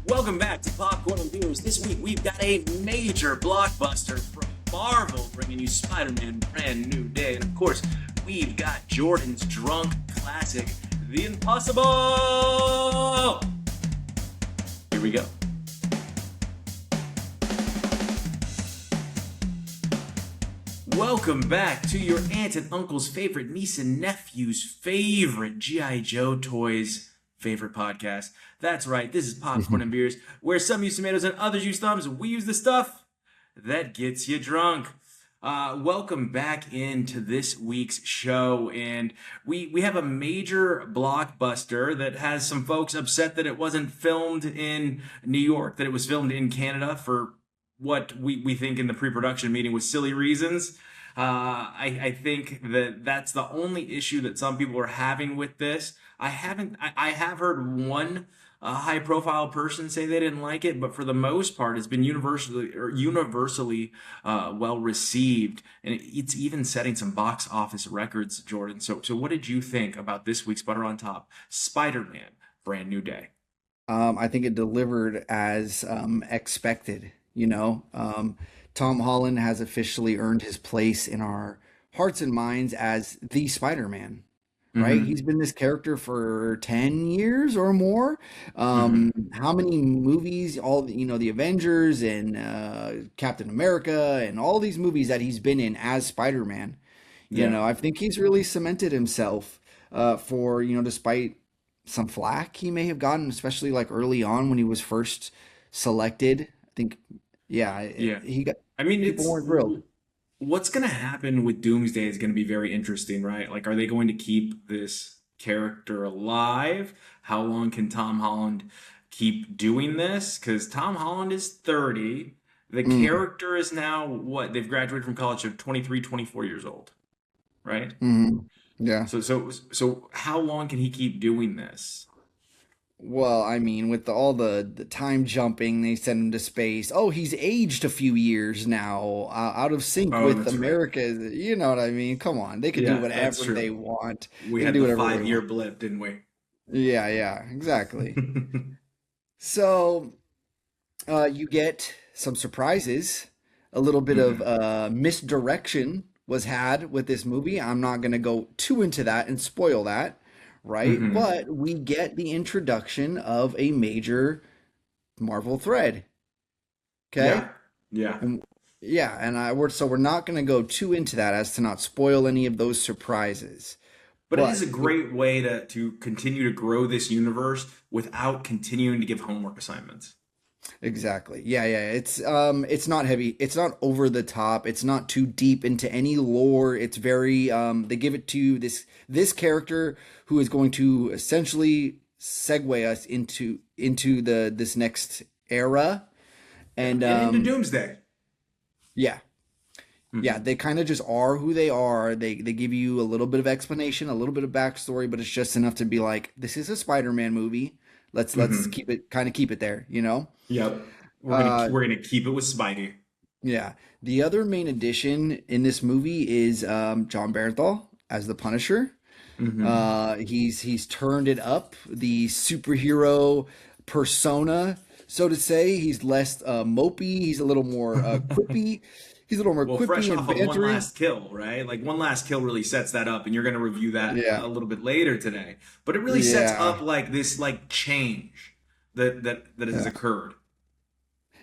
Welcome back to Popcorn and Beers. This week we've got a major blockbuster from Marvel bringing you Spider-Man Brand New Day. And of course, we've got Jordan's drunk classic, The Impossible! Here we go. Welcome back to your aunt and uncle's favorite niece and nephew's favorite G.I. Joe toys favorite podcast. That's right, this is Popcorn and Beers, where some use tomatoes and others use thumbs. We use the stuff that gets you drunk. Welcome back into this week's show, and we have a major blockbuster that has some folks upset that it wasn't filmed in New York, that it was filmed in Canada for what we think in the pre-production meeting was silly reasons. I think that's the only issue that some people are having with this. I have heard one high-profile person say they didn't like it, but for the most part, it's been universally well received, and it's even setting some box office records. Jordan, so what did you think about this week's Butter on Top, Spider-Man: Brand New Day? I think it delivered as expected. Tom Holland has officially earned his place in our hearts and minds as the Spider-Man, right? Mm-hmm. He's been this character for 10 years or more. Mm-hmm. How many movies, the Avengers and Captain America and all these movies that he's been in as Spider-Man. Yeah. I think he's really cemented himself despite some flack he may have gotten, especially like early on when he was first selected. I think, yeah, Yeah. he got I mean, people it's weren't thrilled. what's going to happen with Doomsday is going to be very interesting, right? Like, are they going to keep this character alive? How long can Tom Holland keep doing this? Because Tom Holland is 30. The Mm, character is now what? They've graduated from college, so 23, 24 years old, right? mm, yeah. So how long can he keep doing this? Well, I mean, with all the time jumping, they send him to space. Oh, he's aged a few years now, out of sync Oh, with that's right. America. You know what I mean? Come on, they could do Yeah, that's whatever they true. want. We They can had do the whatever they 5 year want. blip, didn't we? Yeah, yeah, exactly. So, you get some surprises. A little bit of Hmm. misdirection was had with this movie. I'm not going to go too into that and spoil that, right? Hmm. But we get the introduction of a major Marvel thread. Okay? Yeah. Yeah. And yeah, and we're not going to go too into that as to not spoil any of those surprises. But it is But a great way to continue to grow this universe without continuing to give homework assignments. exactly. Yeah, yeah. It's not heavy. It's not over the top. It's not too deep into any lore. It's very they give it to this character who is going to essentially segue us into the this next era. Yeah. And And into Doomsday. yeah. Yeah, Hmm. they kind of just are who they are. They give you a little bit of explanation, a little bit of backstory, but it's just enough to be like, this is a Spider-Man movie. Let's Hmm. keep it there, you know? Yep. Uh We're gonna keep it with Spidey. yeah. The other main addition in this movie is Jon Bernthal as the Punisher. Hmm. He's turned it up, the superhero persona, so to say. He's less mopey, he's a little more quippy. He's a little more Well, fresh quippy off and of One bantery. Last Kill, right? Like One Last Kill really sets that up, and you're gonna review that Yeah. a little bit later today. But it really sets Yeah. up like this like change that has Yeah. occurred.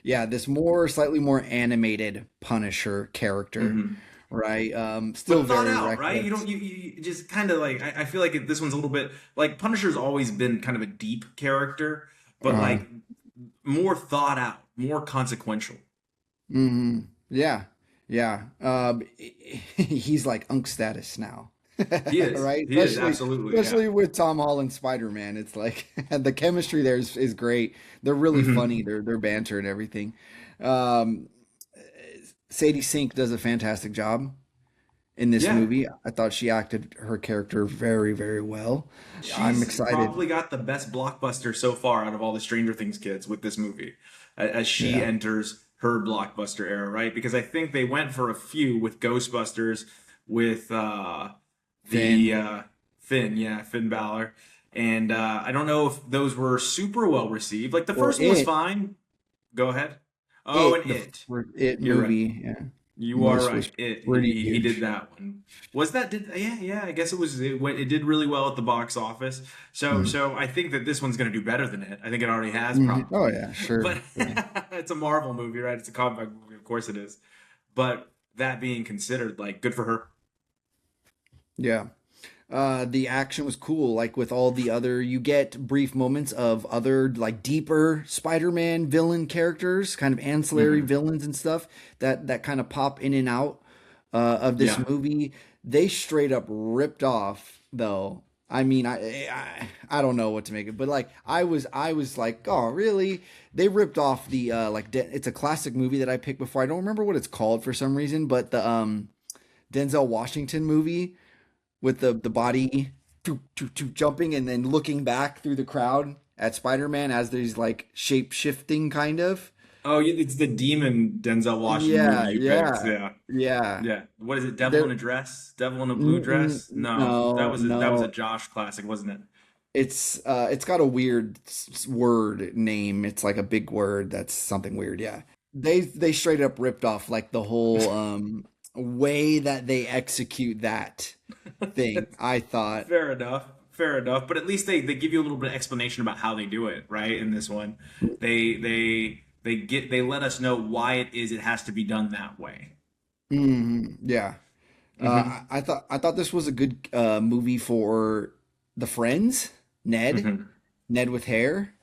Yeah, this slightly more animated Punisher character, Hmm. right? Still But thought very out, right? You reckless. don't you just kind of like I feel like this one's a little bit like Punisher's always been kind of a deep character, but Uh, like more thought out, more consequential. yeah, yeah. He's like Unk status now, He is. right? He is Especially, absolutely, yeah. especially with Tom Holland Spider-Man. It's like the chemistry there is great. They're really funny. Hmm. Their banter and everything. Um, Sadie Sink does a fantastic job in this Yeah. movie. I thought she acted her character very, very well. I'm She's excited. probably got the best blockbuster so far out of all the Stranger Things kids with this movie, as she Yeah. enters her blockbuster era, right? Because I think they went for a few with Ghostbusters, with the Finn. Finn, yeah, Finn Balor, and I don't know if those were super well received. Like the Or first one was it, fine. Go ahead. Oh, it and the it. it You're right. movie, yeah, You are was right. It pretty he did huge. that one. Was that did yeah yeah? I guess it was it did really well at the box office. Mm-hmm. So I think that this one's going to do better than it. I think it already has Oh probably, yeah, but sure. Yeah. it's a Marvel movie, right? It's a comic book movie, of course it is. But that being considered, like good for her. Yeah. The action was cool. Like with all the other, you get brief moments of other like deeper Spider-Man villain characters, kind of ancillary Hmm. villains and stuff that kind of pop in and out of this Yeah. movie. They straight up ripped off though. I mean, I don't know what to make it, but like I was like, oh really? They ripped off the it's a classic movie that I picked before. I don't remember what it's called for some reason, but the Denzel Washington movie with the body jumping and then looking back through the crowd at Spider-Man as there's like shape shifting kind of. Oh, it's the demon Denzel Washington movie Yeah, you picked. yeah, Yeah. yeah. Yeah. What is it? Devil in There, a Dress? Devil in a blue dress? No, no, that was a no. Josh classic, wasn't it? It's got a weird word name. It's like a big word that's something weird. Yeah. They straight up ripped off like the whole way that they execute that thing. I thought. Fair enough. Fair enough. But at least they give you a little bit of explanation about how they do it, right? In this one, they let us know why it is it has to be done that way. Yeah. Hmm. I thought this was a good movie for the friends. Ned, Hmm. Ned with hair.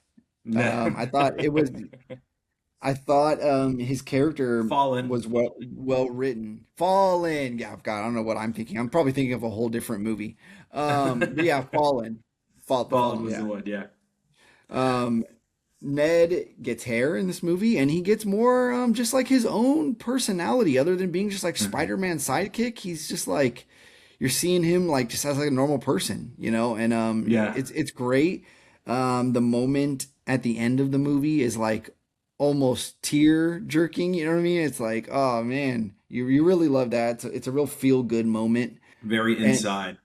I thought it was. I thought his character Fallen. was well written. Fallen. Yeah, God, I don't know what I'm thinking. I'm probably thinking of a whole different movie. But yeah, Fallen. Fallen Fallen. was the Yeah. one. Yeah. Um, Ned gets hair in this movie, and he gets more just like his own personality, other than being just like Hmm. Spider-Man's sidekick. He's just like you're seeing him like just as like a normal person, and Yeah. it's great. The moment at the end of the movie is like almost tear jerking. You know what I mean? It's like, oh man, you really love that. It's a real feel good moment, Very and inside.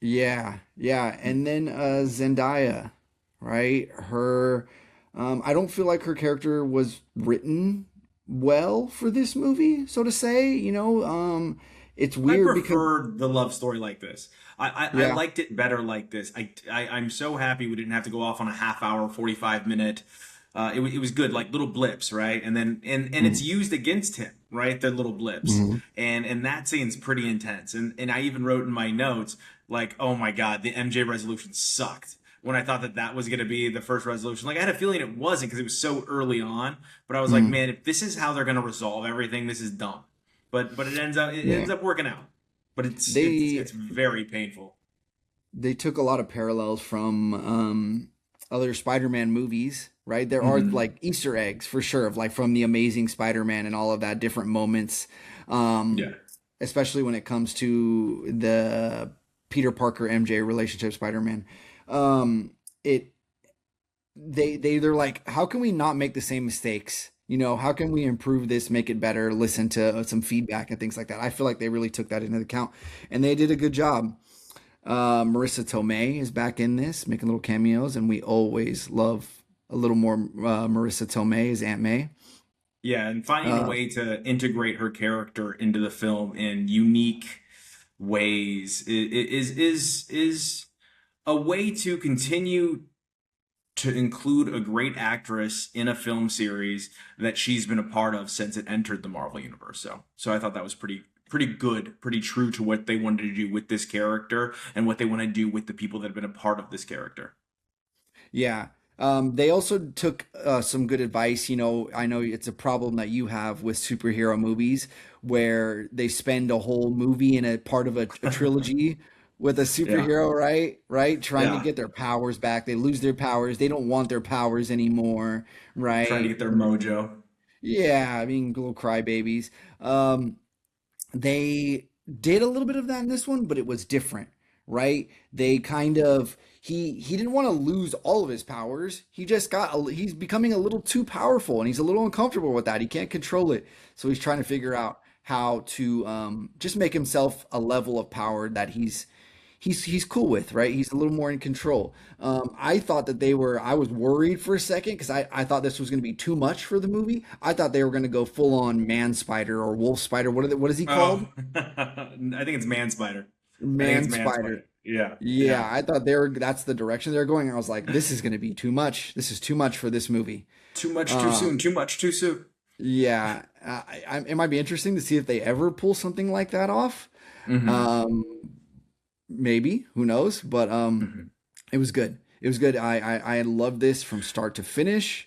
yeah, yeah. And then Zendaya, right? I don't feel like her character was written well for this movie, so to say. It's I weird because preferred the love story like this. I yeah, liked it better like this. I'm so happy we didn't have to go off on a half hour, 45 minute. It was good, like little blips, right? And then and it's mm, used against him, right? The little blips, mm, and that scene's pretty intense. And I even wrote in my notes like, oh my god, the MJ resolution sucked. When I thought that that was going to be the first resolution, like I had a feeling it wasn't because it was so early on. But I was like, mm, man, if this is how they're going to resolve everything, this is dumb. But it yeah. ends up working out. But They it's very painful. they took a lot of parallels from other Spider-Man movies, right? There are Hmm. like Easter eggs for sure of like from the Amazing Spider-Man and all of that different moments, um, Yeah. especially when it comes to the Peter Parker MJ relationship Spider-Man. It they're like, how can we not make the same mistakes? How can we improve this, make it better, listen to some feedback and things like that. I feel like they really took that into account, and they did a good job. Marissa Tomei is back in this, making little cameos, and we always love a little more Marissa Tomei as Aunt May. Yeah, and finding a Uh, way to integrate her character into the film in unique ways is a way to continue to include a great actress in a film series that she's been a part of since it entered the Marvel universe. So I thought that was pretty good, pretty true to what they wanted to do with this character and what they want to do with the people that have been a part of this character. yeah. They also took some good advice. I know it's a problem that you have with superhero movies where they spend a whole movie in a part of a trilogy with a Yeah. superhero, right? Right? Trying to Yeah. get their powers back. They lose their powers. They don't want their powers anymore, Trying to right? get their mojo. Yeah, I mean, little crybabies. Um, they did a little bit of that in this one, but it was different, right? They kind of he didn't want to lose all of his powers. He's becoming a little too powerful, and he's a little uncomfortable with that. He can't control it, so he's trying to figure out how to just make himself a level of power that he's cool with, right? He's a little more in control. I thought that they were. I was worried for a second because I thought this was going to be too much for the movie. I thought they were going to go full on man spider or wolf spider. What is he Oh, called? I think it's Man Spider. I think it's Man Man spider. Spider. Yeah, Yeah, yeah. I thought they were. That's the direction they're going. I was like, this is going to be too much. This is too much for this movie. Too much too Uh, soon. Too much too soon. yeah, it might be interesting to see if they ever pull something like that off. Hmm. Um, maybe, who knows? But Hmm. it was good. It was good. I loved this from start to finish.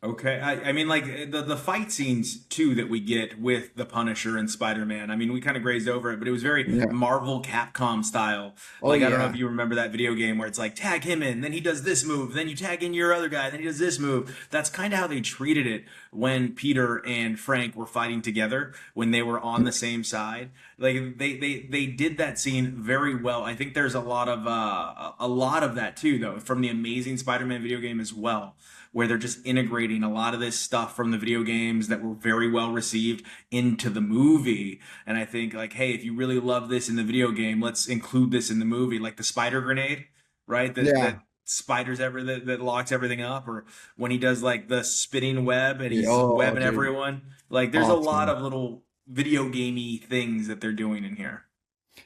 Okay, I mean, like the fight scenes too that we get with the Punisher and Spider-Man. I mean, we kind of grazed over it, but it was very Yeah. Marvel Capcom style. Oh Like I don't know if yeah. you remember that video game where it's like tag him in, then he does this move, then you tag in your other guy, then he does this move. That's kind of how they treated it when Peter and Frank were fighting together when they were on the same side. Like they did that scene very well. I think there's a lot of that too, though, from the Amazing Spider-Man video game as well, where they're just integrating a lot of this stuff from the video games that were very well received into the movie. And I think like, hey, if you really love this in the video game, let's include this in the movie, like the spider grenade, right? That Yeah. spiders that locks everything up, or when he does like the spinning web and Yeah. he's Oh, webbing dude. everyone. Like there's a lot Awesome. of little video gamey things that they're doing in here.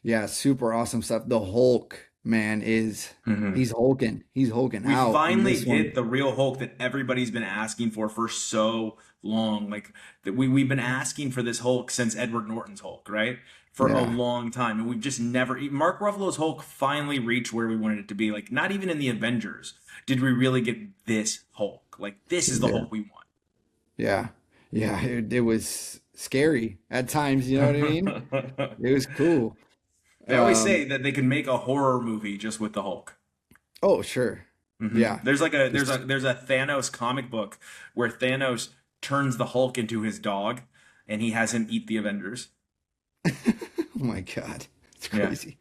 Yeah, super awesome stuff. The Hulk, man, Mhm. he's hulking. He's hulking We out in finally this one. get the real Hulk that everybody's been asking for so long. Like that we've been asking for this Hulk since Edward Norton's Hulk, right? For a Yeah. long time. And we've just never Mark Ruffalo's Hulk finally reached where we wanted it to be. Like not even in the Avengers did we really get this Hulk. Like this is the Yeah. Hulk we Yeah. Yeah. It was scary at times, you know what I mean? want. It was cool. They always say Um, that they could make a horror movie just with the Hulk. oh, sure. Yeah. There's like a there's a Just there's a Thanos comic book where Thanos turns the Hulk into his dog, and he has him eat the Avengers. oh my God. It's Yeah. crazy.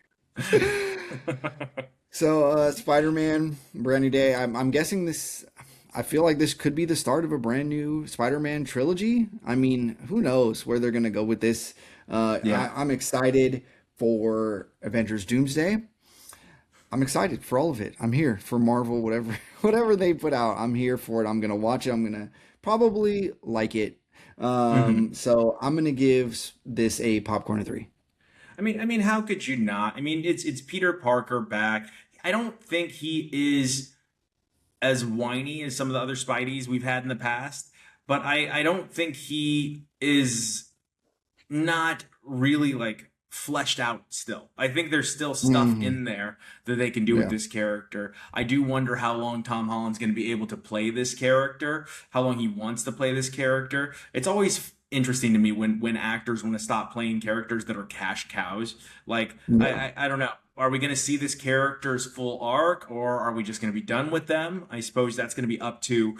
So, Spider-Man, brand new day. I'm guessing this. I feel like this could be the start of a brand new Spider-Man trilogy. I mean, who knows where they're gonna go with this? Yeah. I'm excited for Avengers Doomsday. I'm excited for all of it. I'm here for Marvel, whatever whatever they put out. I'm here for it. I'm gonna watch it. I'm gonna probably like it. Hmm. So I'm gonna give this a popcorn of three. I mean, how could you not? I mean, it's Peter Parker back. I don't think he is as whiny as some of the other Spideys we've had in the past, but I don't think he is not really like fleshed out still. I think there's still stuff Hmm. in there that they can do with Yeah. this character. I do wonder how long Tom Holland's going to be able to play this character, how long he wants to play this character. It's always interesting to me when actors want to stop playing characters that are cash cows. Like Yeah. I don't know. Are we going to see this character's full arc, or are we just going to be done with them? I suppose that's going to be up to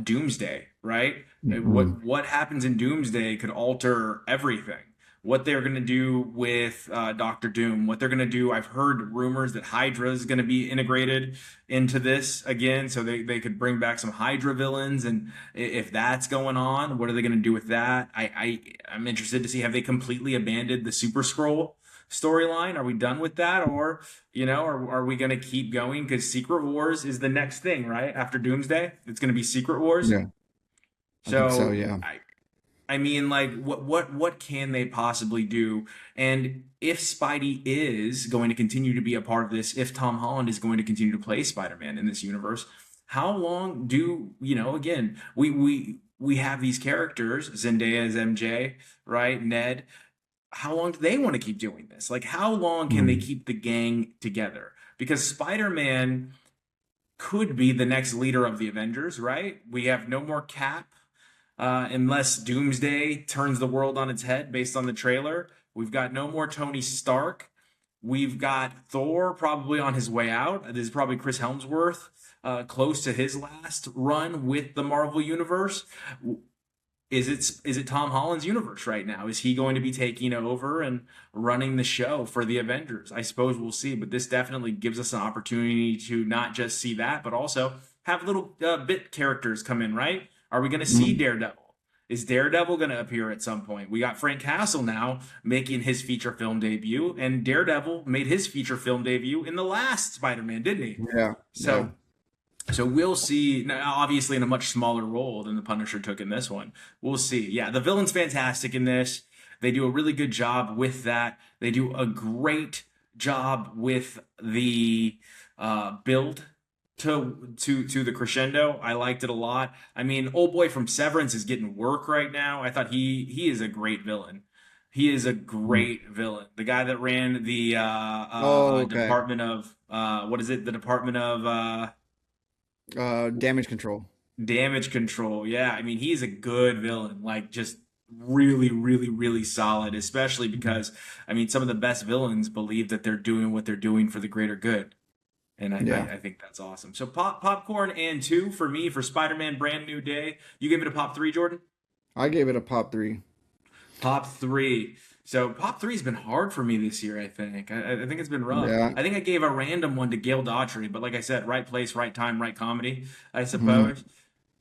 Doomsday, right? Mhm. What happens in Doomsday could alter everything. What they're going to do with Doctor Doom, what they're going to do. I've heard rumors that Hydra is going to be integrated into this again, so they could bring back some Hydra villains. And if that's going on, what are they going to do with that? I'm interested to see, have they completely abandoned the Super Scroll storyline? Are we done with that, or are we going to keep going? Because Secret Wars is the next thing, right? After Doomsday, it's going to be Secret Wars. Yeah. I think so. So Yeah. I mean, like, what can they possibly do? And if Spidey is going to continue to be a part of this, if Tom Holland is going to continue to play Spider-Man in this universe, how long do Again, we have these characters, Zendaya as MJ, right? Ned. How long do they want to keep doing this? Like, how long can they Mm. keep the gang together? Because Spider-Man could be the next leader of the Avengers, right? We have no more Cap unless Doomsday turns the world on its head based on the trailer. We've got no more Tony Stark. We've got Thor probably on his way out. This is probably Chris Helmsworth, close to his last run with the Marvel Universe. Is it Tom Holland's universe right now? Is he going to be taking over and running the show for the Avengers? I suppose we'll see, but this definitely gives us an opportunity to not just see that, but also have little bit characters come in, right? Are we going to see Mm. Daredevil? Is Daredevil going to appear at some point? We got Frank Castle now making his feature film debut, and Daredevil made his feature film debut in the last Spider-Man, didn't he? Yeah, yeah. So so we'll see. Now, obviously, in a much smaller role than the Punisher took in this one. We'll see. Yeah, the villain's fantastic in this. They do a really good job with that. They do a great job with the build to the crescendo. I liked it a lot. I mean, old boy from Severance is getting work right now. I thought he is a great villain. He is a Mm. great villain. The guy that ran the Oh, okay. Department of what is it? The Department of Damage control. Damage Control. Yeah, I mean, he's a good villain. Like, just really, really, really solid. Especially Mhm. because, I mean, some of the best villains believe that they're doing what they're doing for the greater good, and Yeah, I think that's awesome. So, popcorn and two for me for Spider-Man: Brand New Day. You give it a pop three, Jordan. I gave it a pop three. Pop three. So pop three has been hard for me this year. I think. I think it's been rough. Yeah. I think I gave a random one to Gail Daughtry, but like I said, right place, right time, right comedy. I Mhm. suppose.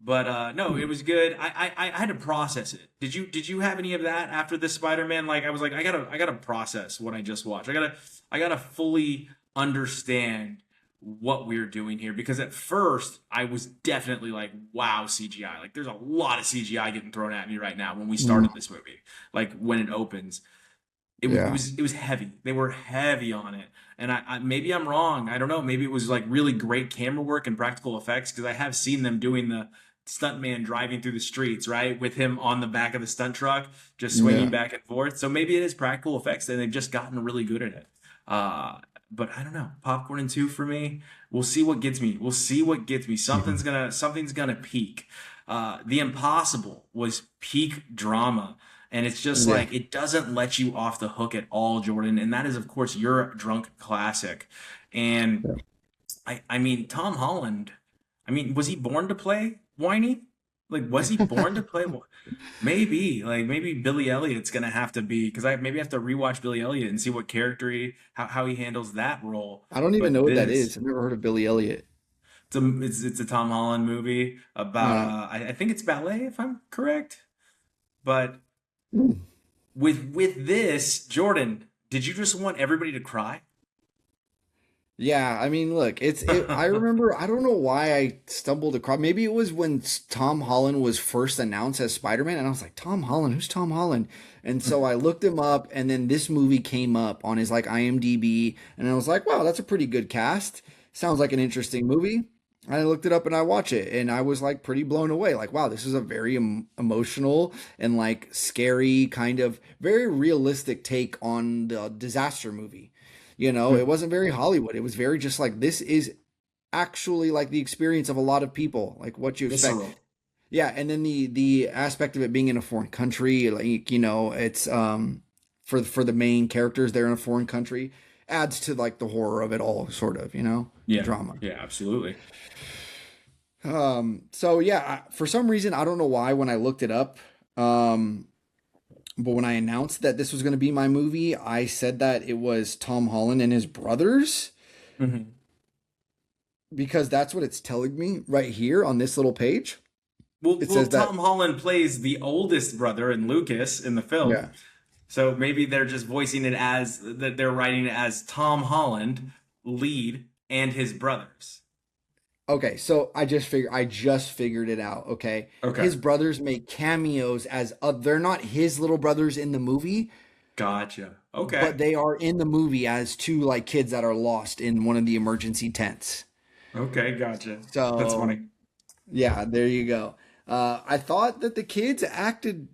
But no, it was good. I had to process it. Did you have any of that after this Spider-Man? Like I was like I gotta process what I just watched. I gotta fully understand what we're doing here because at first I was definitely like, wow, CGI. Like there's a lot of CGI getting thrown at me right now when we Mhm. started this movie. Like when it opens. Yeah. It was heavy. They were heavy on it. And maybe I'm wrong. I don't know. Maybe it was like really great camera work and practical effects because I have seen them doing the stuntman driving through the streets, right? With him on the back of the stunt truck, just swinging Yeah. back and forth. So maybe it is practical effects and they've just gotten really good at it. Uh, but I don't know. Popcorn and two for me. We'll see what gets me. We'll see what gets me. Mhm. Something's gonna peak. The Impossible was peak drama. And it's just Yeah. like it doesn't let you off the hook at all, Jordan. And that is, of course, your drunk classic. And Yeah. I mean, Tom Holland. I mean, was he born to play whiny? Like, was he born to play? Maybe, like maybe Billy Elliot's gonna have to be because I maybe have to rewatch Billy Elliot and see what character how he handles that role. I don't even But know what that this is. I've never heard of Billy Elliot. it's a Tom Holland movie about Uh, I think it's ballet if I'm correct. But mm. with this, Jordan, did you just want everybody to cry? Yeah, I mean, look, I remember, I don't know why I stumbled across. Maybe it was when Tom Holland was first announced as Spider-Man, and I was like, Tom Holland, who's Tom Holland? And so I looked him up, and then this movie came up on his like IMDb, and I was like, wow, that's a pretty good cast. Sounds like an interesting movie. I looked it up and I watched it, and I was like pretty blown away. Like, wow, this is a very emotional and like scary, kind of very realistic take on the disaster movie. You know, it wasn't very Hollywood. It was very just like this is actually like the experience of a lot of people, like what you expect. Visceral. Yeah, and then the aspect of it being in a foreign country, like it's for the main characters they're in a foreign country adds to like the horror of it all, sort of, the Yeah, drama. yeah, absolutely. So yeah, for some reason I don't know why when I looked it up, um, but when I announced that this was going to be my movie, I said that it was Tom Holland and his brothers Hmm. because that's what it's telling me right here on this little page. It Well, says that, Tom Holland plays the oldest brother in Lucas in the film, yeah. so maybe they're just voicing it as that they're writing it as Tom Holland lead and his brothers. Okay, so I just figured it out. Okay, Okay, his brothers make cameos as they're not his little brothers in the movie, gotcha. Okay, but they are in the movie as two like kids that are lost in one of the emergency tents. okay, gotcha. That's So funny. yeah, there you go. I thought that the kids acted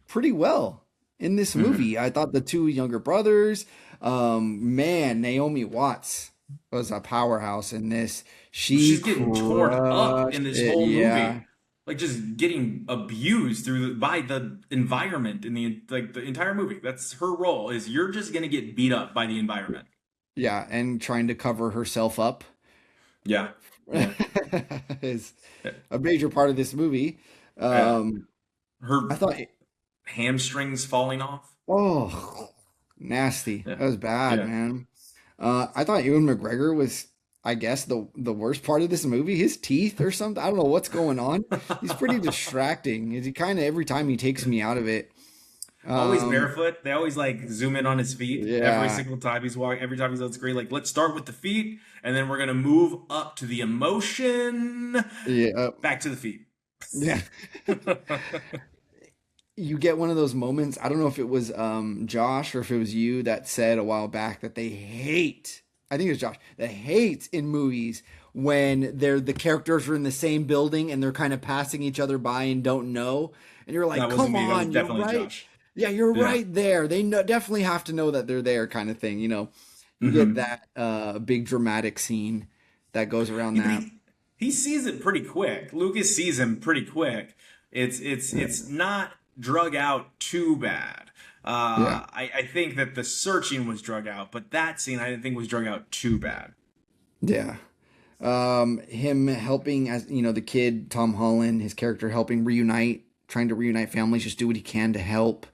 pretty well in this Hmm. movie. I thought the two younger brothers, man, Naomi Watts was a powerhouse in this. She She's getting torn up in crushed this it. whole Yeah. movie, like just getting abused by the environment in the entire movie. That's her role. Is you're just gonna get beat up by the environment. Yeah, and trying to cover herself up Yeah, yeah, is yeah. a major part of this movie. Yeah. Um, I Her thought, hamstrings falling off. oh, nasty. Yeah, That was bad, yeah. man. I thought Ewan McGregor was. I guess the worst part of this movie, his teeth or something. I don't know what's going on. He's pretty distracting. He kind of every time he takes me out of it. Always Um, barefoot. They always like zoom in on his feet every yeah, single time he's walking. Every time he's on screen, like let's start with the feet, and then we're gonna move up to the emotion, yeah, back to the feet. yeah. You get one of those moments. I don't know if it was Josh or if it was you that said a while back that they hate. I think it was Josh that hates in movies when the characters are in the same building and they're kind of passing each other by and don't know. And you're like, That wasn't come me. That was on, you're definitely right. Josh. Yeah, you're Yeah. right there. They definitely have to know that they're there, kind of thing. You get Hmm. that big dramatic scene that goes around Yeah, but that. he sees it pretty quick. Lucas sees him pretty quick. It's not drug out too bad. Yeah. I think that the searching was drug out, but that scene I didn't think was drug out too bad. Yeah. Him helping as the kid Tom Holland, his character helping reunite, trying to reunite families, just do what he can to help.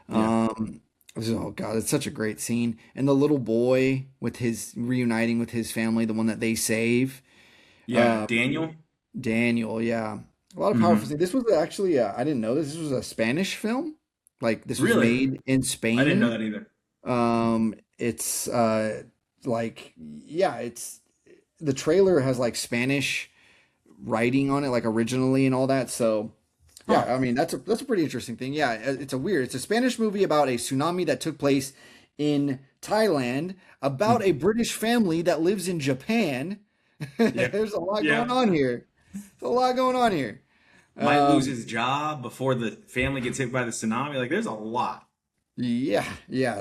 Yeah. Um, oh God, it's such a great scene. And the little boy with his reuniting with his family, the one that they save, Yeah. uh, Daniel. Daniel. Yeah, a lot of powerful Hmm. scenes. This was actually, I didn't know this. This was a Spanish film. Like this was Really? made in I didn't know Spain. that either. It's like yeah, it's the trailer has like Spanish writing on it, like originally and all that. So yeah, Huh. I mean that's a pretty interesting thing. Yeah, it's a Spanish movie about a tsunami that took place in Thailand about a British family that lives in Japan. Yeah. There's a lot going Yeah. on here. There's a lot going on here. Might lose Um, his job before the family gets hit by the tsunami. Like, there's a lot. yeah, yeah.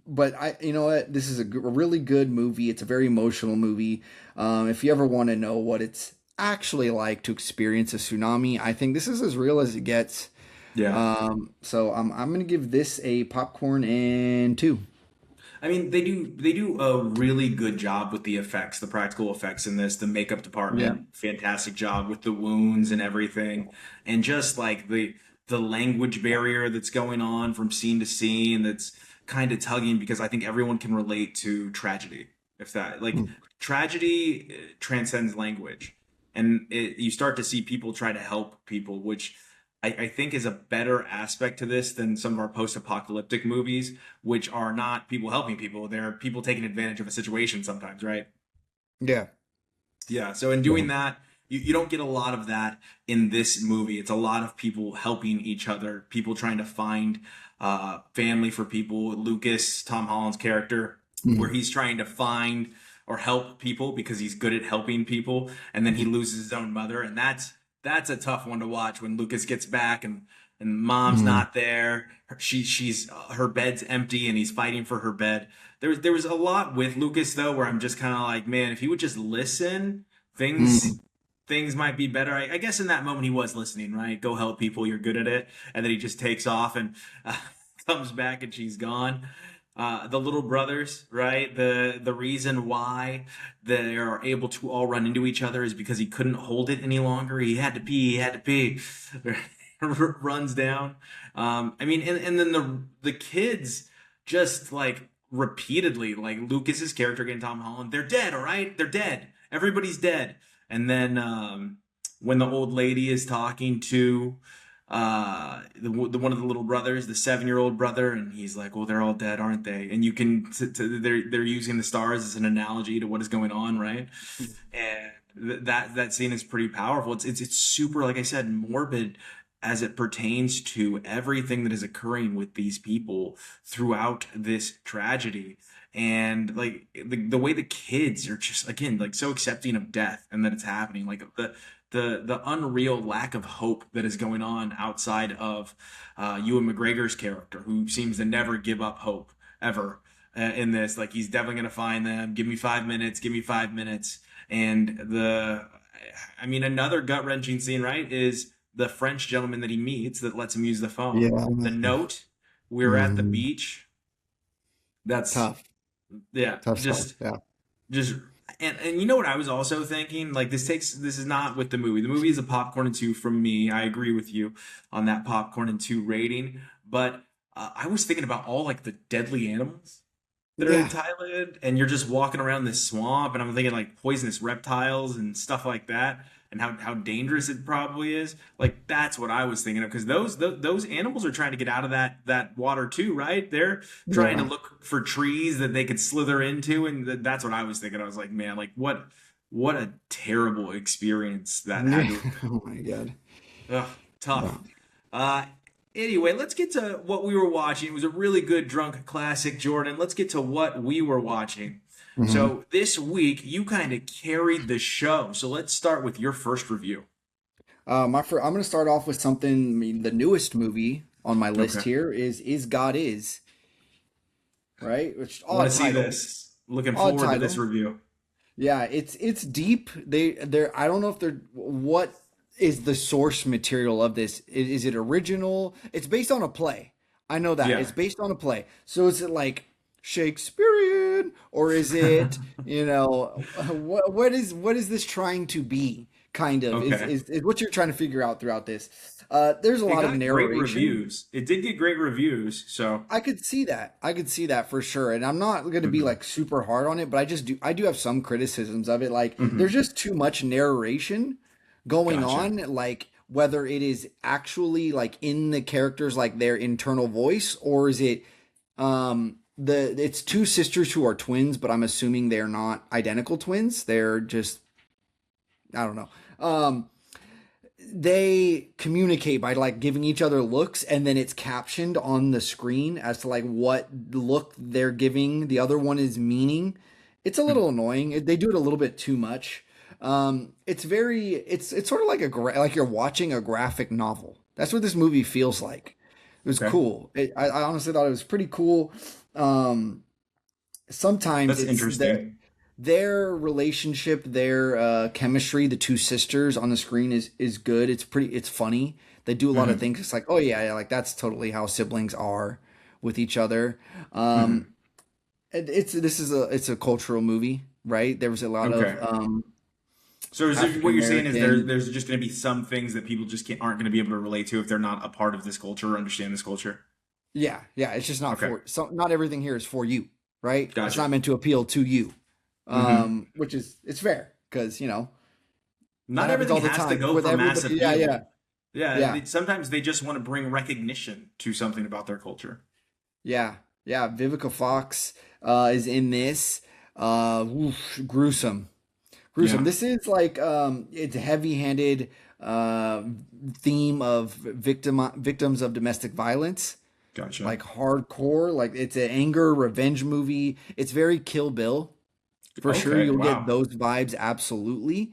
But you know what? This is a really good movie. It's a very emotional movie. If you ever want to know what it's actually like to experience a tsunami, I think this is as real as it gets. Yeah. So I'm gonna give this a popcorn and two. I mean, they do a really good job with the effects, the practical effects in this. The makeup Yeah. department, fantastic job with the wounds and everything, and just like the language barrier that's going on from scene to scene. That's kind of tugging because I think everyone can relate to tragedy. If that like Mm. tragedy transcends language, and you start to see people try to help people, which I think is a better aspect to this than some of our post-apocalyptic movies, which are not people helping people. They're people taking advantage of a situation sometimes, right? Yeah. Yeah. So in Yeah. doing that, you don't get a lot of that in this movie. It's a lot of people helping each other, people trying to find family for people. Lucas, Tom Holland's character, where Mm. he's trying to find or help people because he's good at helping people, and then he loses his own mother, and that's a tough one to watch when Lucas gets back and mom's Mm. not there. She's her bed's empty and he's fighting for her bed. There was a lot with Lucas though where I'm just kind of like, man, if he would just listen, things Mm. things might be better. I guess in that moment he was listening, right? Go help people, you're good at it. And then he just takes off and comes back and she's gone. The little brothers, right? The reason why they are able to all run into each other is because he couldn't hold it any longer. He had to pee. He had to pee. Runs down. I mean, and then the kids just like repeatedly, like Lucas's character again, Tom Holland, they're dead. All right, they're dead. Everybody's dead. And then when the old lady is talking to the one of the little brothers, the 7-year-old brother, and he's like, "Well, they're all dead, aren't they?" And you can they're using the stars as an analogy to what is going on, right? And that scene is pretty powerful. It's super, like I said, morbid as it pertains to everything that is occurring with these people throughout this tragedy. And like the way the kids are just again like so accepting of death and that it's happening, like the unreal lack of hope that is going on outside of Ewan McGregor's character, who seems to never give up hope ever in this. Like he's definitely gonna find them. Give me 5 minutes. Give me 5 minutes. And I mean, another gut wrenching scene, right, is the French gentleman that he meets that lets him use the phone. Yeah. The note. We're at the Mm. beach. That's Tough. yeah, Tough stuff. just Yeah. just and you know what I was also thinking? Like this is not with the movie. The movie is a popcorn and two from me. I agree with you on that popcorn and two rating. But I was thinking about all like the deadly animals that are in Yeah. Thailand, and you're just walking around this swamp, and I'm thinking like poisonous reptiles and stuff like that, and how dangerous it probably is. Like that's what I was thinking of because those animals are trying to get out of that water too, right? They're trying to Yeah. look for trees that they could slither into, and that's what I was thinking. I was like, man, like what a terrible experience that had Yeah. to. Oh my God. Ugh, Yeah. tough. Uh, anyway, let's get to what we were watching. It was a really good drunk classic, Jordan. Let's get to what we were watching. hmm So this week, you kind of carried the show. So let's start with your first review. I'm going to start off with something. I mean, the newest movie on my list Okay. here is God Is, right? Which I want odd to see title. this. Looking Odd forward to this title. review. Yeah, it's deep. They're I don't know if they're what is the source material of this. Is it original? It's based on a play. I know that. Yeah. It's based on a play. So is it like Shakespearean or is it, what is this trying to be? Kind of Okay. is what you're trying to figure out throughout this. There's a It lot of got great narration. reviews. It did get great reviews. So, I could see that. I could see that for sure. And I'm not going to be mhm. like super hard on it, but I do have some criticisms of it. Like there's Mhm. just too much narration going Gotcha. on, like whether it is actually like in the characters like their internal voice or is it the it's two sisters who are twins, but I'm assuming they're not identical twins. They're just I don't know. They communicate by like giving each other looks and then it's captioned on the screen as to like what look they're giving the other one is meaning. It's a little annoying. They do it a little bit too much. It's sort of like like you're watching a graphic novel. That's what this movie feels like. It was Okay. cool. I honestly thought it was pretty cool. Um, Sometimes That's it's interesting. their relationship, their chemistry, the two sisters on the screen is good. It's funny. They do a lot of Hmm. things. It's like, oh yeah, yeah, like that's totally how siblings are with each other. Um, Hmm. it's a cultural movie, right? There was a lot of Okay. So is it, African what you're saying is American. there's just going to be some things that people just aren't going to be able to relate to if they're not a part of this culture or understand this culture. Yeah, yeah. It's just not Okay, for not everything here is for you, right? It's gotcha. not meant to appeal to you, Hmm. which is it's fair because that Not happens everything all the has to time go with for mass everybody. Yeah, yeah, appeal. Yeah, yeah. sometimes they just want to bring recognition to something about their culture. Yeah, yeah. Vivica Fox is in this. Gruesome, gruesome. Yeah, This is like it's a heavy-handed uh, theme of victims of domestic violence, gotcha. like hardcore. Like it's an anger revenge movie. It's very Kill Bill for sure. Okay, You'll get wow. those vibes absolutely.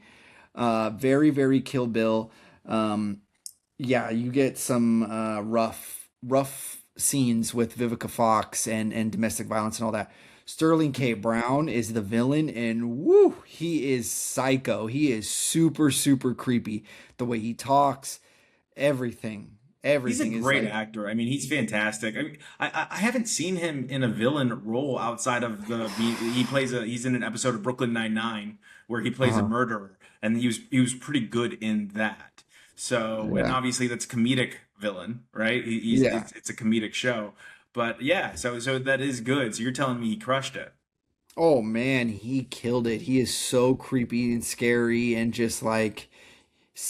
Very very Kill Bill. Um, yeah, you get some rough scenes with Vivica Fox and domestic violence and all that. Sterling K. Brown is the villain, and woo, he is psycho. He is super super creepy. The way he talks, everything, He's a everything is great like, actor. I mean, he's fantastic. I mean, I haven't seen him in a villain role outside of he's in an episode of Brooklyn Nine-Nine where he plays a uh murderer, and he was pretty good in that. So, and yeah, obviously that's comedic villain, right? yeah. It's a comedic show, but yeah, so that is good. So you're telling me he crushed it? Oh man, he killed it. He is so creepy and scary and just like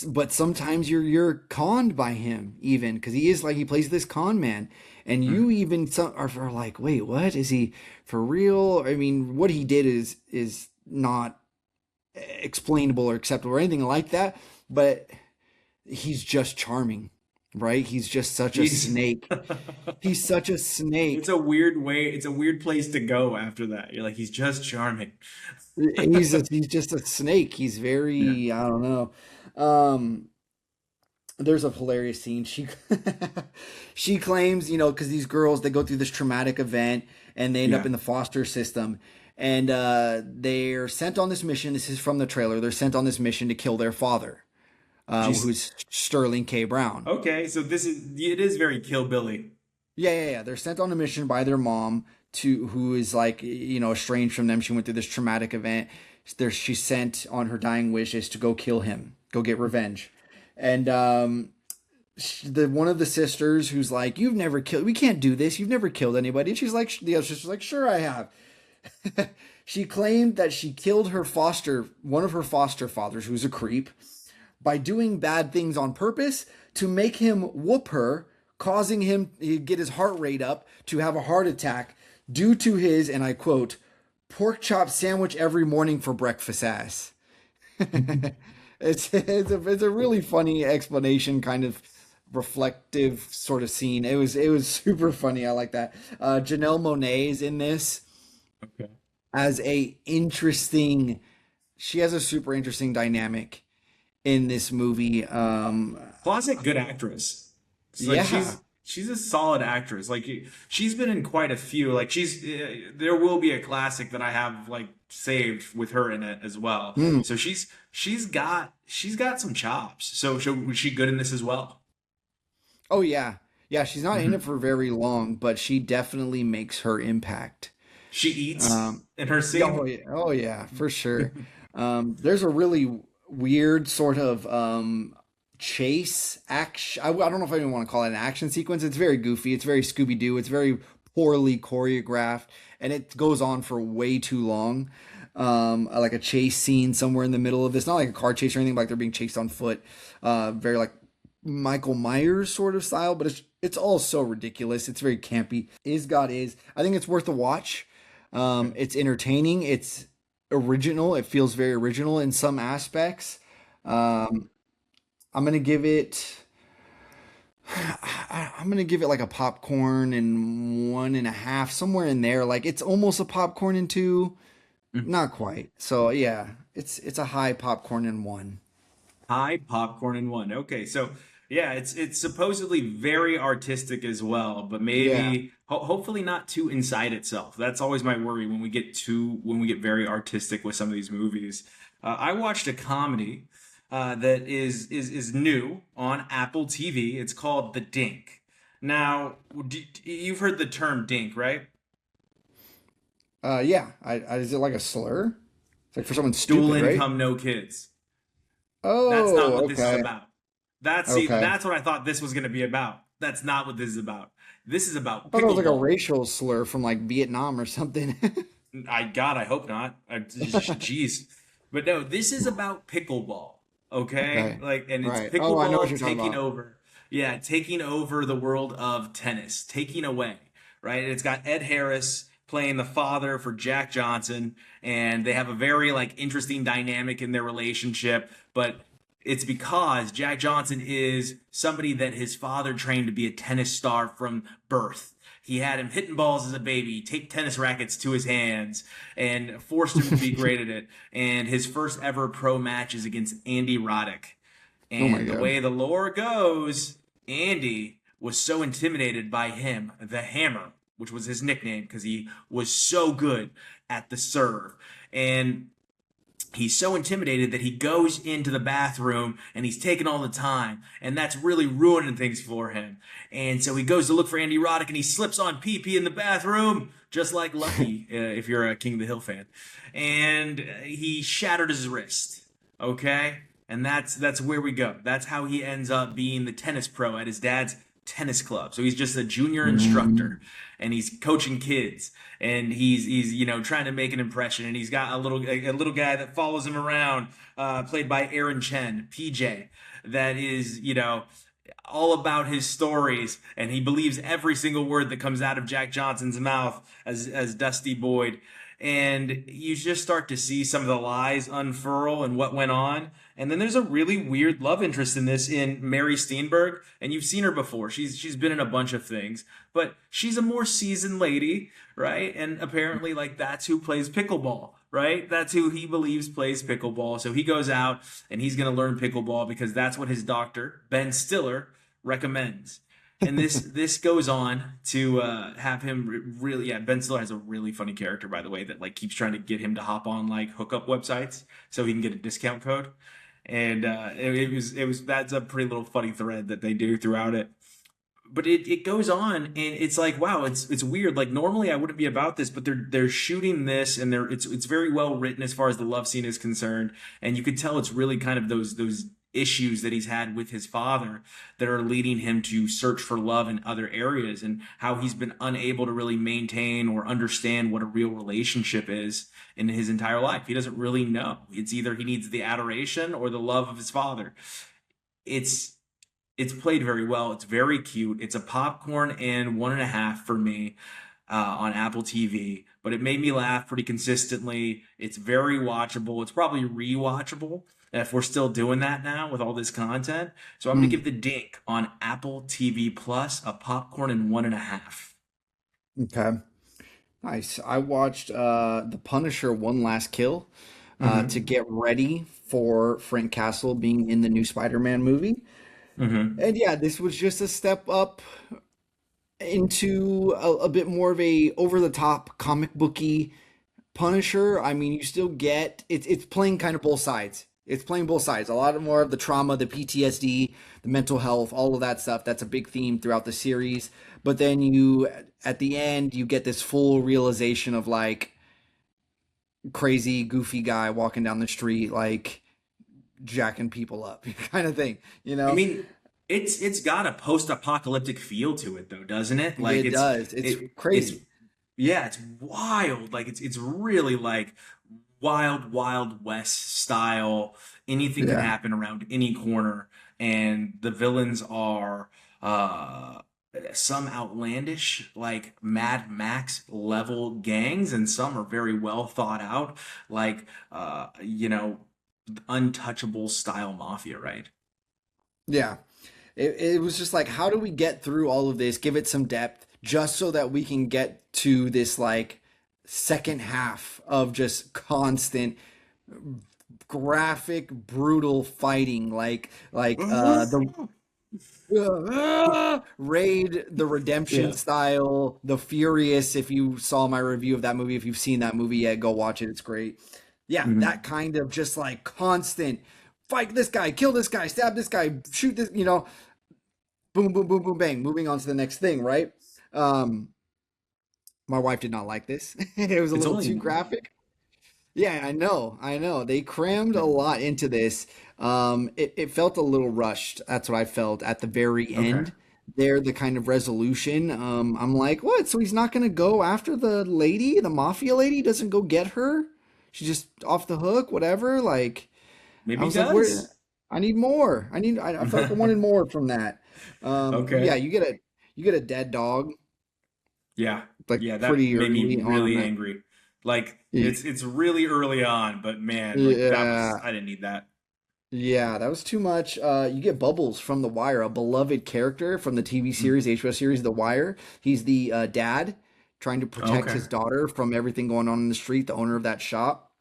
but sometimes you're conned by him even because he is like he plays this con man and you Mhm. even some are like wait what is he for real. I mean what he did is not explainable or acceptable or anything like that, but he's just charming, right? He's just such a He's snake. He's such a it's snake. a weird way. It's a weird place to go after that. You're like, he's just charming. He's just a snake. He's Yeah. very I don't know. um there's a hilarious scene. She she claims, because these girls they go through this traumatic event and they end up Yeah. in the foster system, and they're sent on this mission. This is from the trailer. They're sent on this mission to kill their father, She's who's Sterling K. Brown. okay. So it is very Kill Billy. Yeah, yeah, yeah. They're sent on a mission by their mom to who is like estranged from them. She went through this traumatic event. She's sent on her dying wishes to go kill him, go get revenge, and the one of the sisters who's like, "You've never killed. We can't do this. You've never killed anybody." And she's like, the other sister's like, "Sure, I have." She claimed that she killed one of her foster fathers, who's a creep, by doing bad things on purpose to make him whoop her, causing him to get his heart rate up, to have a heart attack due to his, and I quote, pork chop sandwich every morning for breakfast ass. It's a really funny explanation, kind of reflective sort of scene. It was super funny. I like that. Janelle Monáe is in this Okay. as a interesting. She has a super interesting dynamic in this movie. Closet good actress. It's like Yeah. she's a solid actress. Like she's been in quite a few. Like there will be a classic that I have like saved with her in it as well. Hmm. So she's got some chops. So was she good in this as well? Oh yeah. Yeah, she's not in Hmm. it for very long, but she definitely makes her impact. She eats Um, in her yeah, oh scene. yeah, oh yeah, for sure. There's a really weird sort of chase action. I don't know if I even want to call it an action sequence. It's very goofy. It's very Scooby Doo. It's very poorly choreographed, and it goes on for way too long. Like a chase scene somewhere in the middle of this, not like a car chase or anything, but like they're being chased on foot. Very like Michael Myers sort of style, but it's all so ridiculous. It's very campy. Is God is. I think it's worth a watch. Okay. It's entertaining. It's original. It feels very original in some aspects. Um, I'm gonna give it. I'm gonna give it like a popcorn and one and a half, somewhere in there. Like it's almost a popcorn and two, not quite. So yeah, it's a high popcorn and one. Pie, popcorn, and one. Okay, so yeah, it's supposedly very artistic as well, but Yeah. maybe hopefully not too inside itself. That's always my worry when we get very artistic with some of these movies. I watched a comedy that is new on Apple TV. It's called The Dink. Now, you've heard the term dink, right? Yeah. Is it like a slur? It's like for someone Dual stupid, right? income, no kids. That's not Oh, what this is okay. about. That's see, Okay. that's what I thought this was going to be about. That's not what this is about. This is I about thought it was like a pickleball. racial slur from like Vietnam or something. I hope not. Jeez, but no, this is about pickleball. Okay, Okay. like, and it's Right. Oh, I know what pickleball you're talking taking about. over. Yeah, taking over the world of tennis, taking away. Right. It's got Ed Harris playing the father for Jack Johnson, and they have a very like interesting dynamic in their relationship. But it's because Jack Johnson is somebody that his father trained to be a tennis star from birth. He had him hitting balls as a baby, tape tennis rackets to his hands, and forced him to be great at it. And his first ever pro match is against Andy Roddick. Oh my And the God. way the lore goes, Andy was so intimidated by him, the Hammer, which was his nickname because he was so good at the serve. And he's so intimidated that he goes into the bathroom and he's taking all the time, and that's really ruining things for him. And so he goes to look for Andy Roddick, and he slips on pee in the bathroom, just like Lucky, if you're a King of the Hill fan. And he shattered his wrist. Okay, and that's where we go. That's how he ends up being the tennis pro at his dad's tennis club. So he's just a junior Mm. instructor, and he's coaching kids, and he's trying to make an impression, and he's got a little guy that follows him around, played by Aaron Chen, PJ, that is all about his stories, and he believes every single word that comes out of Jack Johnson's mouth as Dusty Boyd. And you just start to see some of the lies unfurl and what went on. And then there's a really weird love interest in this in Mary Steenburgen, and you've seen her before. She's been in a bunch of things, but she's a more seasoned lady, right? And apparently, like, that's who plays pickleball, right? That's who he believes plays pickleball. So he goes out and he's going to learn pickleball because that's what his doctor, Ben Stiller, recommends. And this goes on to have him really, yeah. Ben Stiller has a really funny character, by the way, that like keeps trying to get him to hop on like hookup websites so he can get a discount code. And it was that's a pretty little funny thread that they do throughout it. But it goes on, and it's like, wow, it's weird. Like normally I wouldn't be about this, but they're shooting this, and it's very well written as far as the love scene is concerned, and you could tell it's really kind of those issues that he's had with his father that are leading him to search for love in other areas, and how he's been unable to really maintain or understand what a real relationship is in his entire life. He doesn't really know. It's either he needs the adoration or the love of his father. It's it's played very well. It's very cute. It's a popcorn and 1.5 for me on Apple TV, but it made me laugh pretty consistently. It's very watchable. It's probably rewatchable if we're still doing that now with all this content. So I'm gonna Mm, give the dink on Apple TV Plus a popcorn and 1.5. okay. Nice. I watched The Punisher One Last Kill to Mm-hmm. get ready for Frank Castle being in the new Spider-Man movie. Mm-hmm. And yeah, this was just a step up into a bit more of a over-the-top comic booky Punisher. I mean, you still get it's playing kind of both sides. It's playing both sides. A lot more of the trauma, the PTSD, the mental health, all of that stuff. That's a big theme throughout the series. But then you, at the end, you get this full realization of like crazy, goofy guy walking down the street, like jacking people up, kind of thing. You I know, mean, it's got a post-apocalyptic feel to it though, doesn't it? Like it does. It's it's crazy. yeah, it's wild. Like it's really like wild west style. Anything can Yeah. happen around any corner, and the villains are some outlandish like Mad Max level gangs, and some are very well thought out, like untouchable style mafia, right? Yeah. It was just like, how do we get through all of this, give it some depth, just so that we can get to this like second half of just constant graphic, brutal fighting, like the Raid, the Redemption Yeah. style, the Furious. If you saw my review of that movie, if you've seen that movie yet, go watch it. It's great. Yeah, that Mhm. kind of just like constant fight this guy, kill this guy, stab this guy, shoot this, boom, boom, boom, boom, bang, moving on to the next thing, right? Um, my wife did not like this. It was a It's little only too graphic. Yeah, I know. They crammed a lot into this. It felt a little rushed. That's what I felt at the very okay. end. There, the kind of resolution. I'm like, what? So he's not gonna go after the lady, the mafia lady? Doesn't go get her? She's just off the hook, whatever. Like, I Maybe he was like, where? does. I need more. I felt like I wanted more from that. Yeah, Okay. you get a dead dog Yeah. like Yeah, that pretty made me early on. really angry. Like Y- it's really early on, but man, like that was Yeah, I didn't need that. yeah, that was too much. You get Bubbles from The Wire, a beloved character from the TV series, HBO series The Wire. He's the dad trying to protect Okay. his daughter from everything going on in the street, the owner of that shop.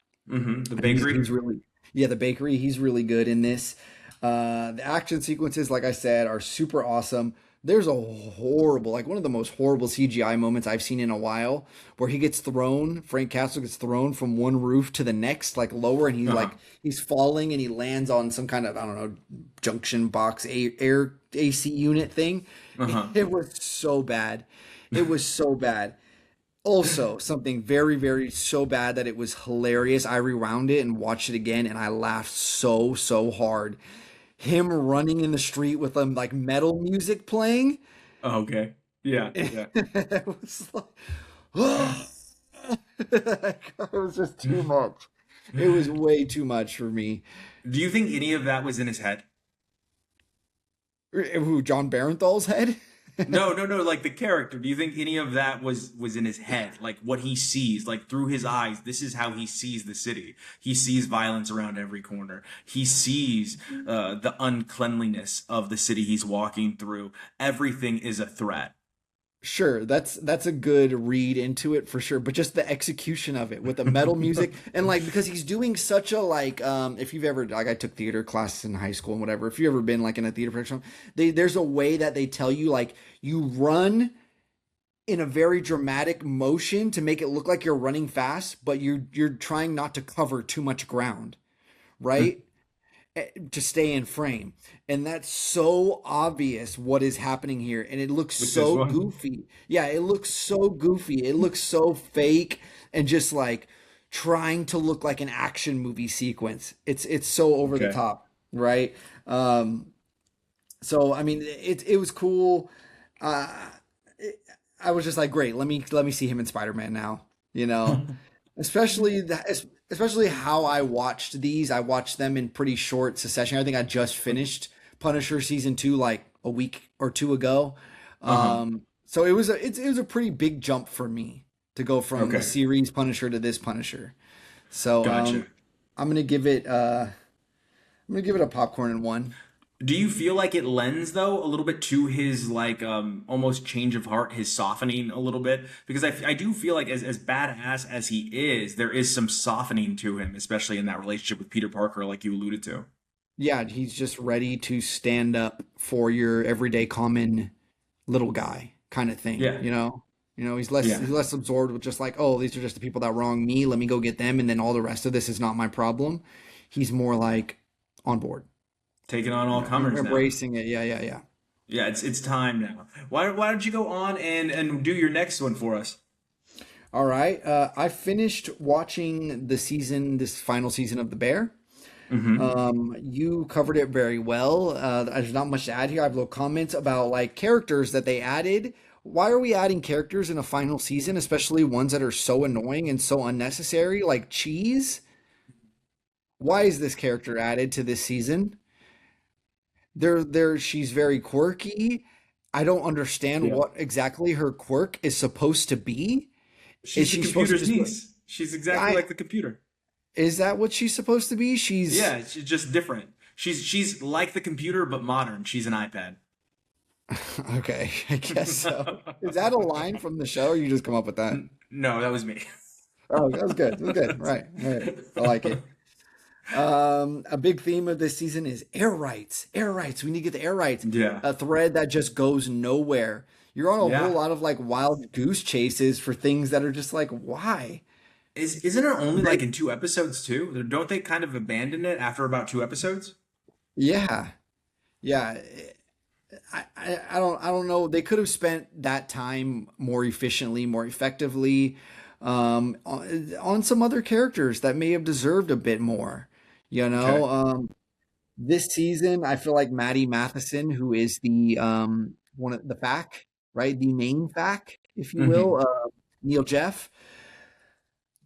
The And he's bakery. he's really yeah, the bakery, he's really good in this. The action sequences, like I said, are super awesome. There's a horrible, like one of the most horrible CGI moments I've seen in a while, where he gets thrown, Frank Castle gets thrown from one roof to the next, like lower, and Uh-huh. he's falling and he lands on some kind of, I don't know, junction box air AC unit thing. Uh-huh. It was so bad. It was so bad. Also, something very, very so bad that it was hilarious. I rewound it and watched it again, and I laughed so hard. Him running in the street with like metal music playing. Okay. Yeah, yeah. It was like, it was just too much. It was way too much for me. Do you think any of that was in his head? Who, John Barenthal's head? No, no, no, like the character. Do you think any of that was in his head? Like what he sees, like through his eyes, this is how he sees the city. He sees violence around every corner. He sees the uncleanliness of the city he's walking through. Everything is a threat. Sure, that's a good read into it for sure, but just the execution of it with the metal music and like because he's doing such a like if you've ever like I took theater classes in high school and whatever, if you've ever been like in a theater production, there's a way that they tell you like you run in a very dramatic motion to make it look like you're running fast, but you're trying not to cover too much ground, right? To stay in frame. And that's so obvious what is happening here. And it looks With this so one. goofy. Yeah, it looks so goofy. It looks so fake and just like trying to look like an action movie sequence. It's so over the Okay. top. right? Um, so I mean, it was cool. Uh, it, I was just like, great. Let me see him in Spider-Man now. You know, especially how I watched these. I watched them in pretty short succession. I think I just finished Punisher season 2 like a week or two ago. Uh-huh. So it was a pretty big jump for me to go from the Okay. series Punisher to this Punisher. So Gotcha. I'm gonna give it a popcorn and one. Do you feel like it lends though a little bit to his like almost change of heart, his softening a little bit? Because I do feel like as badass as he is, there is some softening to him, especially in that relationship with Peter Parker, like you alluded to. Yeah, he's just ready to stand up for your everyday common little guy kind of thing, Yeah. you know? Yeah. He's less absorbed with just like, oh, these are just the people that wrong me. Let me go get them, and then all the rest of this is not my problem. He's more like on board, Taking on all comers now. embracing it. Yeah, yeah, yeah. Yeah, it's time now. Why don't you go on and do your next one for us? All right. I finished watching this final season of The Bear. Mm-hmm. You covered it very well. There's not much to add here. I have little comments about like characters that they added. Why are we adding characters in a final season, especially ones that are so annoying and so unnecessary, like Cheese? Why is this character added to this season? She's very quirky. I don't understand Yeah. what exactly her quirk is supposed to be. Is She's the she supposed to computer's just, niece. She's exactly I, like the computer. is that what she's supposed to be? She's Yeah, she's just different. She's like the computer but modern. She's an iPad. okay, I guess so. Is that a line from the show or you just come up with that? No, that was me. Oh, that was good. That was good. Right. All right. I like it. A big theme of this season is air rights. Air rights. We need to get the air rights. Yeah. A thread that just goes nowhere. You're on a whole Yeah. lot of like wild goose chases for things that are just like, why? Isn't it only They, like in 2 episodes too? Don't they kind of abandon it after about 2 episodes? yeah. Yeah. I don't know. They could have spent that time more efficiently, more effectively, on some other characters that may have deserved a bit more. You know, Okay. this season I feel like Maddie Matheson, who is the one of the FAC, right, the main FAC, if you will, Hmm. Neil Jeff.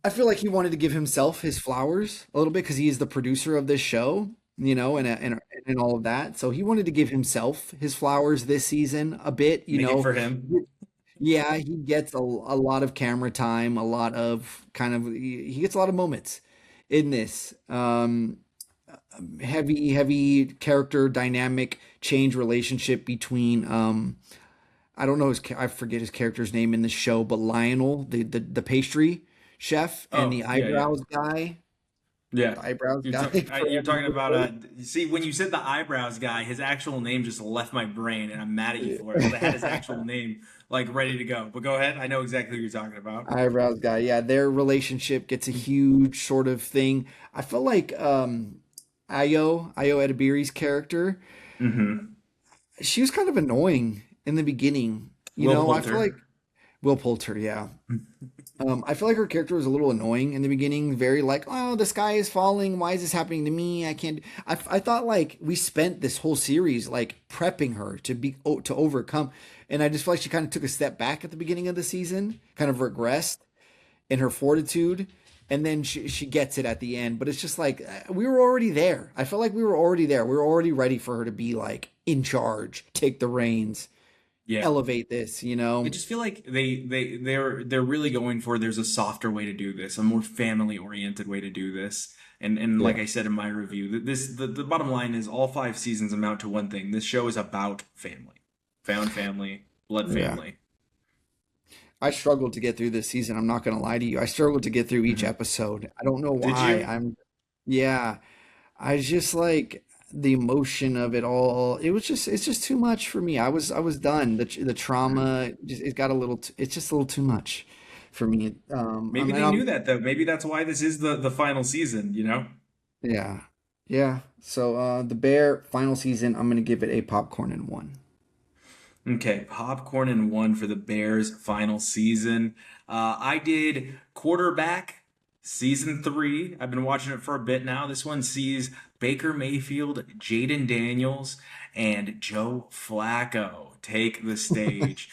I feel like he wanted to give himself his flowers a little bit because he is the producer of this show, and all of that. So he wanted to give himself his flowers this season a bit, Make it for him. Yeah, he gets a lot of camera time, a lot of he gets a lot of moments in this. Heavy character dynamic change relationship between I don't know I forget his character's name in the show, but Lionel, the pastry chef, and Oh, the yeah, yeah. eyebrows guy. Yeah. The eyebrows You're, guy ta- you're talking about forever. you see when you said the eyebrows guy, his actual name just left my brain and I'm mad at you for it because I had his actual name like ready to go. But go ahead. I know exactly who you're talking about. Eyebrows guy. Yeah, their relationship gets a huge sort of thing. I feel like Ayo Edebiri's character, Mm-hmm. she was kind of annoying in the beginning. Will I feel Poulter. like Will Poulter, yeah. I feel like her character was a little annoying in the beginning. Very like, oh, the sky is falling. Why is this happening to me? I can't. I thought like we spent this whole series like prepping her to overcome, and I just feel like she kind of took a step back at the beginning of the season, kind of regressed in her fortitude, and then she gets it at the end. But it's just like we were already there. I felt like we were already there. We were already ready for her to be like in charge, take the reins, Yeah. elevate this. I just feel like they're really going for there's a softer way to do this, a more family oriented way to do this. And like Yeah. I said in my review, the bottom line is all 5 seasons amount to one thing. This show is about family. Found family, blood Yeah. family. I struggled to get through this season. I'm not going to lie to you. I struggled to get through each Mhm. episode. I don't know Did why. you? Yeah, I just like the emotion of it all. It's just too much for me. I was done. The trauma, just, it got a little, it's just a little too much for me. I Maybe mean, they knew that though. Maybe that's why this is the final season, you know? yeah, yeah. So, the Bear final season, I'm going to give it a popcorn and one. Okay, popcorn and one for the Bears final season. I did quarterback season 3. I've been watching it for a bit now. This one sees Baker Mayfield, Jaden Daniels, and Joe Flacco take the stage.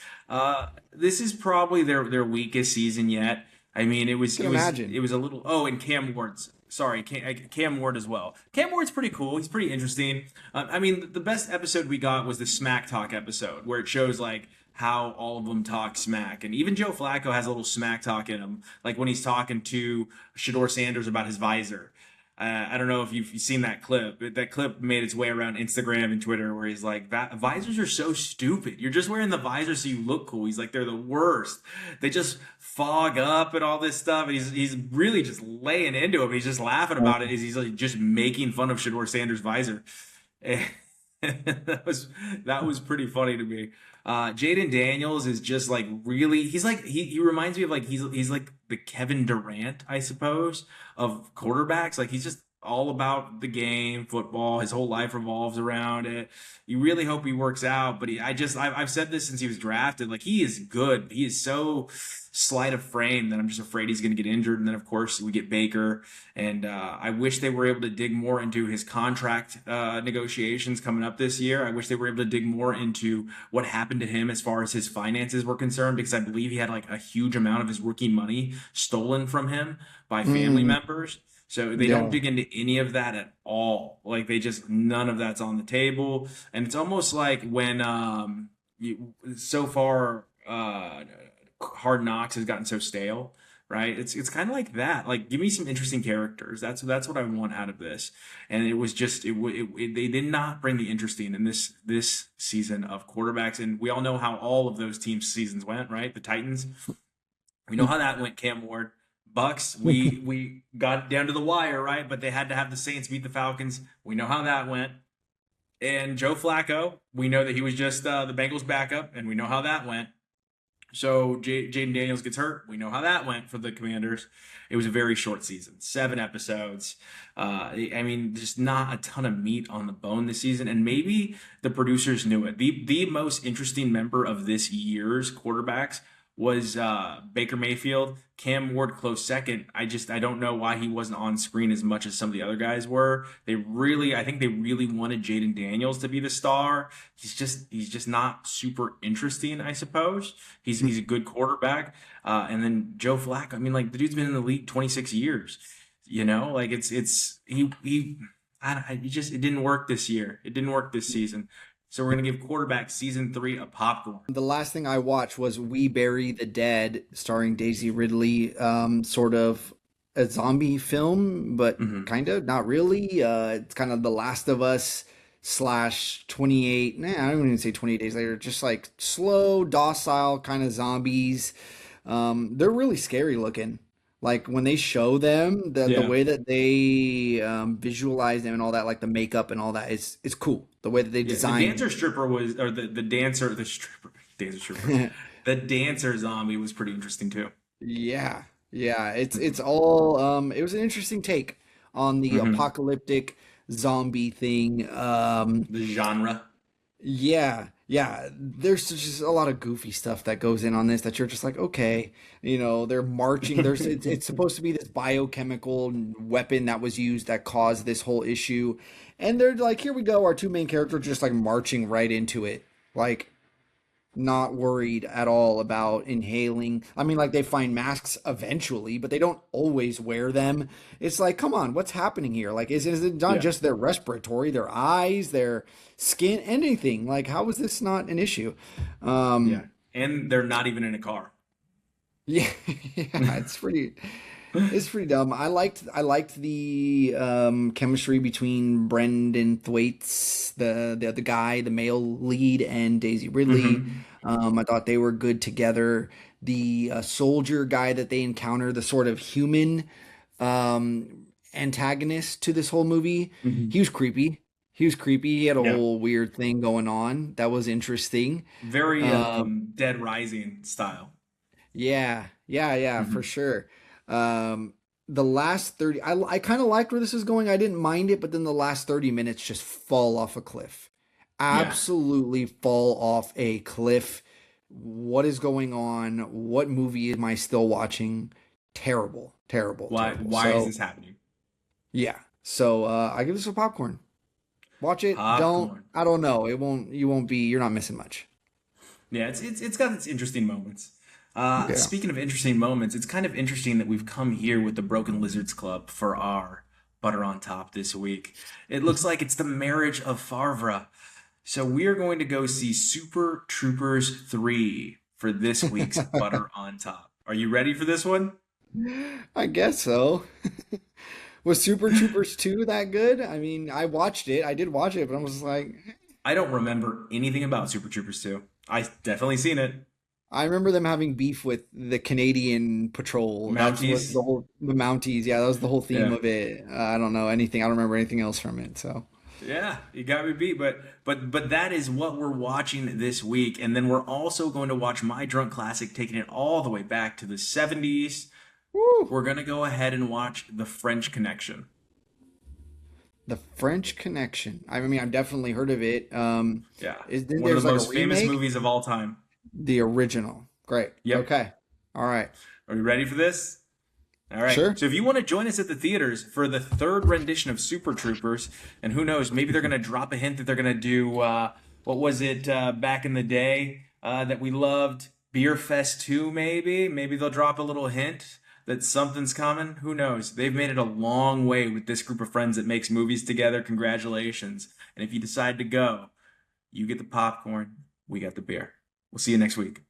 This is probably their weakest season yet. I mean, I can imagine. it was a little. Oh, and Cam Ward's. Sorry, Cam Ward as well. Cam Ward's pretty cool. He's pretty interesting. I mean, the best episode we got was the Smack Talk episode, where it shows like how all of them talk smack, and even Joe Flacco has a little smack talk in him, like when he's talking to Shador Sanders about his visor. I don't know if you've seen that clip. That clip made its way around Instagram and Twitter where he's like, visors are so stupid. You're just wearing the visor so you look cool. He's like, they're the worst. They just fog up and all this stuff. And he's really just laying into him. He's just laughing about it. He's like just making fun of Shador Sanders' visor. And that was pretty funny to me. Jaden Daniels is just like really he reminds me of like he's like the Kevin Durant, I suppose, of quarterbacks. Like he's just all about the game, football. His whole life revolves around it. You really hope he works out, but I've said this since he was drafted. Like he is good. He is so slight of frame that I'm just afraid he's going to get injured. And then of course we get Baker, and I wish they were able to dig more into his contract negotiations coming up this year. I wish they were able to dig more into what happened to him as far as his finances were concerned, because I believe he had like a huge amount of his rookie money stolen from him by family members. So they don't Yeah. dig into any of that at all. Like they just none of that's on the table, and it's almost like when so far Hard Knocks has gotten so stale, right? It's kind of like that. Like give me some interesting characters. That's what I want out of this. And it was just they did not bring the interesting in this season of quarterbacks, and we all know how all of those teams' seasons went, right? The Titans, we know how that went. Cam Ward. Bucks, we got down to the wire, right? But they had to have the Saints beat the Falcons. We know how that went. And Joe Flacco, we know that he was just the Bengals backup, and we know how that went. So Jaden Daniels gets hurt. We know how that went for the Commanders. It was a very short season, 7 episodes. I mean, just not a ton of meat on the bone this season, and maybe the producers knew it. The most interesting member of this year's quarterbacks was Baker Mayfield. Cam Ward close second. I don't know why he wasn't on screen as much as some of the other guys were. I think they really wanted Jaden Daniels to be the star. He's just not super interesting, I suppose. He's a good quarterback. And then Joe Flacco. I mean, like the dude's been in the league 26 years. You know, like it didn't work this year. It didn't work this season. So we're gonna give quarterback season 3 a popcorn. The last thing I watched was We Bury the Dead, starring Daisy Ridley. Sort of a zombie film, but Hmm. kind of not really. It's kind of The Last of Us slash 28. Nah, I don't even say 28 Days Later. Just like slow, docile kind of zombies. They're really scary looking. Like when they show them, the Yeah. way that they visualize them and all that, like the makeup and all that is cool. The way that they Yeah, the design. dancer stripper was, or the dancer, the stripper, dancer stripper, the dancer zombie was pretty interesting too. Yeah, yeah, it's all it was an interesting take on the Hmm. apocalyptic zombie thing. The genre. Yeah, yeah, there's just a lot of goofy stuff that goes in on this that you're just like, okay, they're marching. It's supposed to be this biochemical weapon that was used that caused this whole issue, and they're like, here we go, our two main characters just like marching right into it. Like not worried at all about inhaling. I mean, like they find masks eventually, but they don't always wear them. It's like, come on, what's happening here? Like, is it not Yeah. just their respiratory, their eyes, their skin, anything? Like, how is this not an issue? Yeah. Um, And they're not even in a car. yeah, yeah, it's pretty dumb. I liked the chemistry between Brendan Thwaites, the guy, the male lead, and Daisy Ridley. Hmm. I thought they were good together. The soldier guy that they encounter, the sort of human antagonist to this whole movie, he Hmm. was creepy. He was creepy. He had a Yeah. whole weird thing going on that was interesting. Very Um, Dead Rising style. Yeah, yeah, yeah, for Hmm. sure. Um, the last 30, I kind of liked where this is going. I didn't mind it, but then the last 30 minutes just fall off a cliff. Yeah. Absolutely fall off a cliff. What is going on? What movie am I still watching? Terrible, terrible, Why terrible. why is So, this happening? yeah. So I give this a popcorn. Watch it. Popcorn. I don't know. You won't be, you're not missing much. Yeah, it's got its interesting moments. Yeah. Speaking of interesting moments, it's kind of interesting that we've come here with the Broken Lizards Club for our butter on top this week. It looks like it's the marriage of Favre. So we are going to go see Super Troopers 3 for this week's butter on top. Are you ready for this one? I guess so. Was Super Troopers 2 that good? I mean, I watched it. I did watch it, but I was like, I don't remember anything about Super Troopers 2. I definitely seen it. I remember them having beef with the Canadian Patrol. That's what Mounties. the Mounties. Yeah, that was the whole theme Yeah. of it. I don't know anything. I don't remember anything else from it. So, Yeah, you got me beat, but that is what we're watching this week, and then we're also going to watch My Drunk Classic, taking it all the way back to the 70s. woo, We're gonna go ahead and watch The French Connection. the French Connection. I mean, I've definitely heard of it. Yeah, Then one of there's the like a most famous remake? movies of all time. The original. Great. Yep. Okay. All right. Are you ready for this? All right. Sure. So if you want to join us at the theaters for the third rendition of Super Troopers, and who knows, maybe they're going to drop a hint that they're going to do, what was it back in the day that we loved? Beer Fest 2, maybe? Maybe they'll drop a little hint that something's coming. Who knows? They've made it a long way with this group of friends that makes movies together. Congratulations. And if you decide to go, you get the popcorn, we got the beer. We'll see you next week.